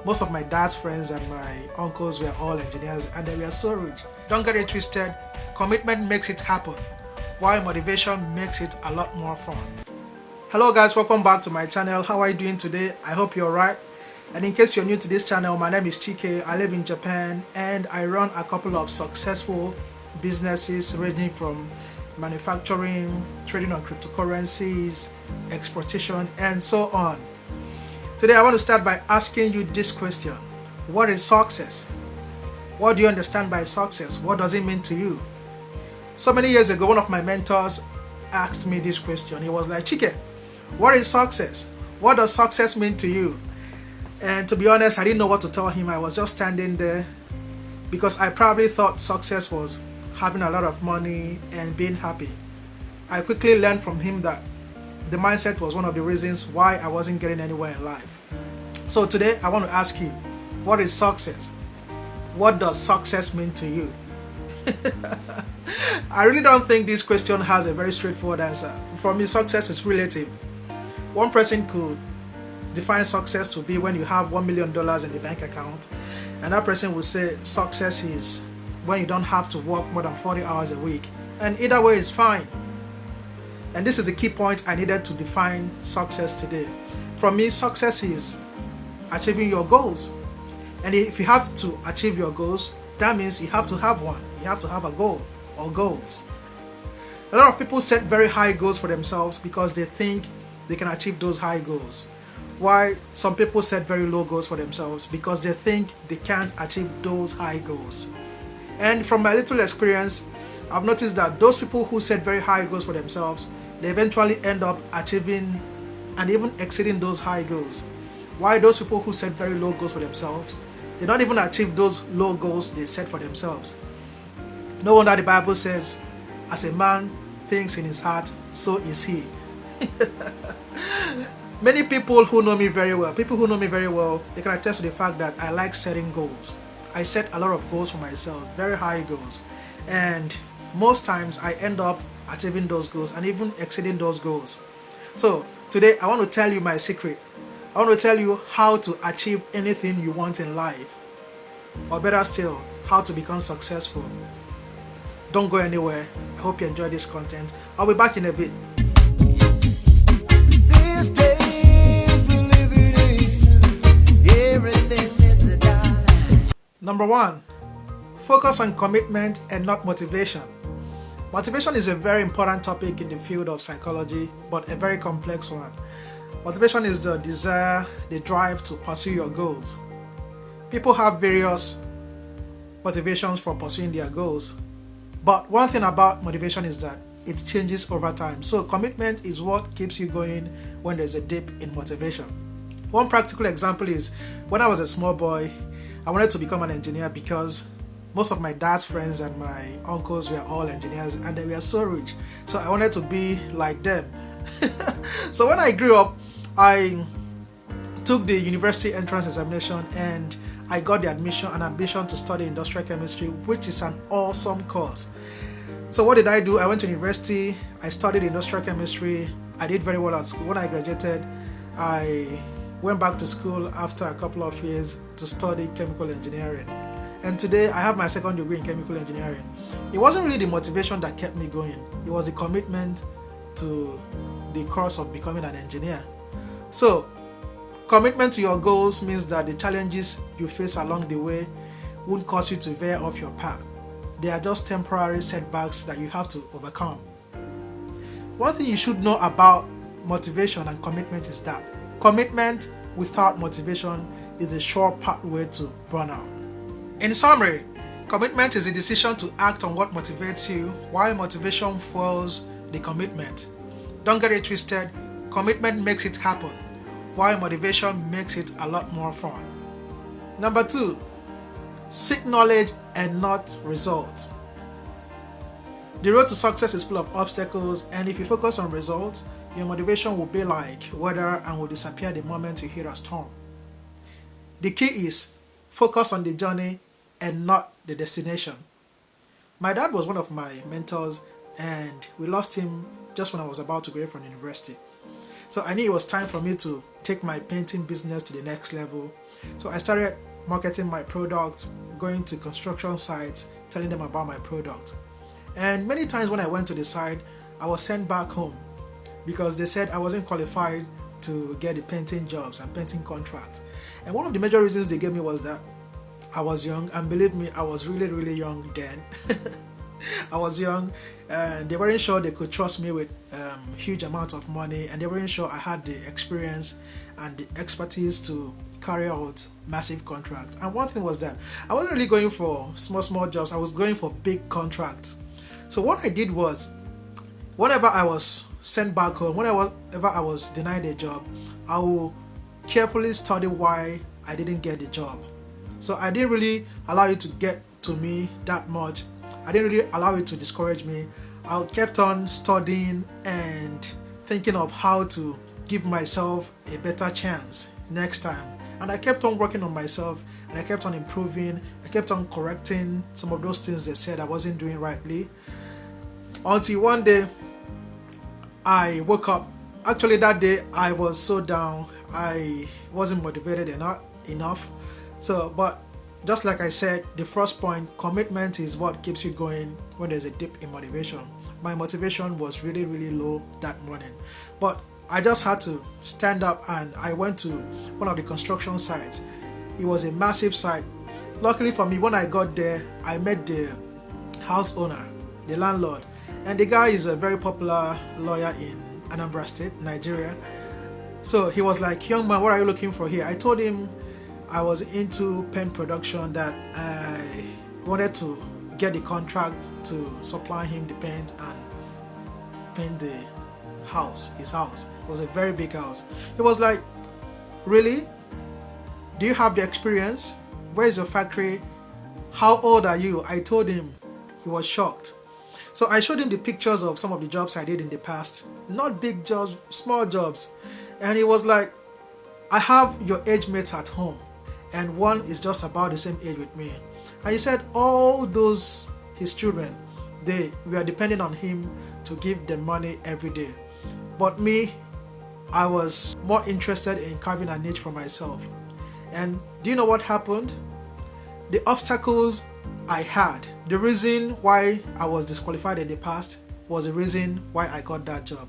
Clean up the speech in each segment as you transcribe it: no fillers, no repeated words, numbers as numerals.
Most of my dad's friends and my uncles were all engineers and they were so rich. Don't get it twisted, commitment makes it happen, while motivation makes it a lot more fun. Hello guys, welcome back to my channel. How are you doing today? I hope you're right. And in case you're new to this channel, my name is Chike. I live in Japan and I run a couple of successful businesses ranging from manufacturing, trading on cryptocurrencies, exportation, and so on. Today I want to start by asking you this question. What is success? What do you understand by success? What does it mean to you? So many years ago, one of my mentors asked me this question. He was like, Chike, what is success? What does success mean to you? And to be honest, I didn't know what to tell him. I was just standing there because I probably thought success was having a lot of money and being happy. I quickly learned from him that the mindset was one of the reasons why I wasn't getting anywhere in life. So today I want to ask you, what is success? What does success mean to you? I really don't think this question has a very straightforward answer. For me, success is relative. One person could define success to be when you have $1 million in the bank account. Another person would say success is when you don't have to work more than 40 hours a week. And either way is fine. And this is the key point I needed to define success today. For me, success is achieving your goals. And if you have to achieve your goals, that means you have to have one. You have to have a goal or goals. A lot of people set very high goals for themselves because they think they can achieve those high goals. While some people set very low goals for themselves because they think they can't achieve those high goals. And from my little experience, I've noticed that those people who set very high goals for themselves, they eventually end up achieving and even exceeding those high goals. While those people who set very low goals for themselves, they don't even achieve those low goals they set for themselves. No wonder the Bible says, as a man thinks in his heart, so is he. Many people who know me very well, they can attest to the fact that I like setting goals. I set a lot of goals for myself, very high goals. And most times I end up achieving those goals and even exceeding those goals. So today I want to tell you my secret. I want to tell you how to achieve anything you want in life. Or better still, how to become successful. Don't go anywhere. I hope you enjoy this content. I'll be back in a bit. These days we're living in, everything needs a dollar. Number one, focus on commitment and not motivation. Motivation is a very important topic in the field of psychology, but a very complex one. Motivation is the desire, the drive to pursue your goals. People have various motivations for pursuing their goals, but one thing about motivation is that it changes over time. So commitment is what keeps you going when there's a dip in motivation. One practical example is when I was a small boy, I wanted to become an engineer because most of my dad's friends and my uncles were all engineers and they were so rich. So I wanted to be like them. So when I grew up, I took the university entrance examination and I got the admission to study industrial chemistry, which is an awesome course. So what did I do? I went to university, I studied industrial chemistry, I did very well at school. When I graduated, I went back to school after a couple of years to study chemical engineering. And today I have my second degree in chemical engineering. It wasn't really the motivation that kept me going. It was the commitment to the course of becoming an engineer. So, commitment to your goals means that the challenges you face along the way won't cause you to veer off your path. They are just temporary setbacks that you have to overcome. One thing you should know about motivation and commitment is that commitment without motivation is a sure pathway to burnout. In summary, commitment is a decision to act on what motivates you, while motivation fuels the commitment. Don't get it twisted, commitment makes it happen, while motivation makes it a lot more fun. Number two, seek knowledge and not results. The road to success is full of obstacles, and if you focus on results, your motivation will be like weather and will disappear the moment you hit a storm. The key is focus on the journey and not the destination. My dad was one of my mentors and we lost him just when I was about to graduate from university. So I knew it was time for me to take my painting business to the next level. So I started marketing my product, going to construction sites, telling them about my product. And many times when I went to the site, I was sent back home because they said I wasn't qualified to get the painting jobs and painting contracts. And one of the major reasons they gave me was that I was young, and believe me, I was really young then. I was young, and they weren't sure they could trust me with huge amount of money, and they weren't sure I had the experience and the expertise to carry out massive contracts. And one thing was that I wasn't really going for small jobs, I was going for big contracts. So what I did was, whenever I was sent back home, whenever I was denied a job, I will carefully study why I didn't get the job. So I didn't really allow it to get to me that much. I didn't really allow it to discourage me. I kept on studying and thinking of how to give myself a better chance next time. And I kept on working on myself, and I kept on improving. I kept on correcting some of those things they said I wasn't doing rightly. Until one day, I woke up. Actually, that day I was so down. I wasn't motivated enough. So, but just like I said, the first point, commitment is what keeps you going when there's a dip in motivation. My motivation was really low that morning, but I just had to stand up, and I went to one of the construction sites. It was a massive site. Luckily for me, when I got there, I met the house owner, the landlord, and the guy is a very popular lawyer in Anambra State, Nigeria. So he was like, "Young man, what are you looking for here?" I told him I was into paint production, that I wanted to get the contract to supply him the paint and paint the house, his house. It was a very big house. He was like, "Really? Do you have the experience? Where's your factory? How old are you?" I told him. He was shocked. So I showed him the pictures of some of the jobs I did in the past. Not big jobs, small jobs. And he was like, "I have your age mates at home, and one is just about the same age with me." And he said all those, his children, they were depending on him to give them money every day. But me, I was more interested in carving a niche for myself. And do you know what happened? The obstacles I had, the reason why I was disqualified in the past, was the reason why I got that job.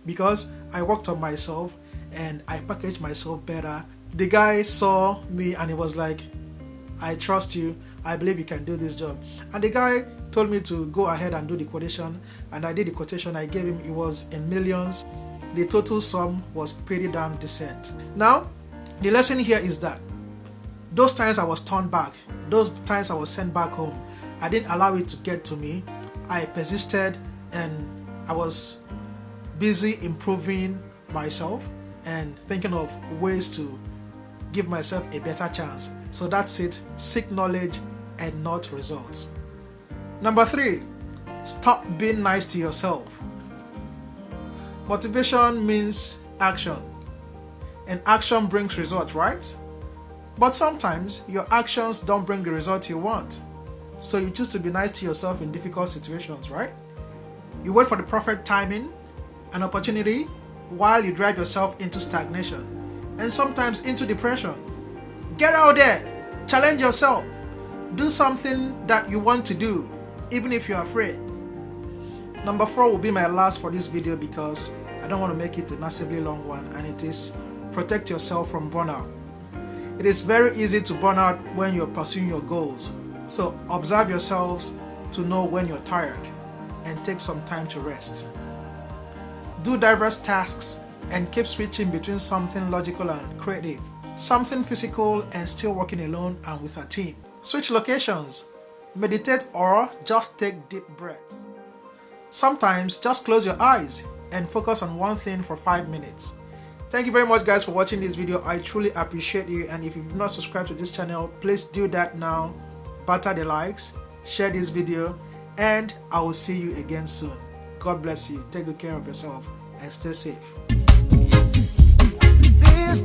Because I worked on myself and I packaged myself better. The guy saw me and he was like, "I trust you, I believe you can do this job." And the guy told me to go ahead and do the quotation, and I did the quotation I gave him. It was in millions. The total sum was pretty damn decent. Now, the lesson here is that those times I was turned back, those times I was sent back home, I didn't allow it to get to me. I persisted, and I was busy improving myself and thinking of ways to give myself a better chance. So that's it. Seek knowledge and not results. Number 3, stop being nice to yourself. Motivation means action, and action brings results, right? But sometimes your actions don't bring the result you want. So you choose to be nice to yourself in difficult situations, right? You wait for the perfect timing, an opportunity, while you drive yourself into stagnation and sometimes into depression. Get out there, challenge yourself, do something that you want to do, even if you're afraid. Number 4 will be my last for this video because I don't want to make it a massively long one, and it is protect yourself from burnout. It is very easy to burn out when you're pursuing your goals. So observe yourselves to know when you're tired and take some time to rest. Do diverse tasks and keep switching between something logical and creative, something physical and still working alone and with a team. Switch locations, meditate, or just take deep breaths. Sometimes just close your eyes and focus on one thing for 5 minutes. Thank you very much guys for watching this video. I truly appreciate you, and if you've not subscribed to this channel, please do that now. Batter the likes, share this video, and I will see you again soon. God bless you, take good care of yourself, and stay safe. This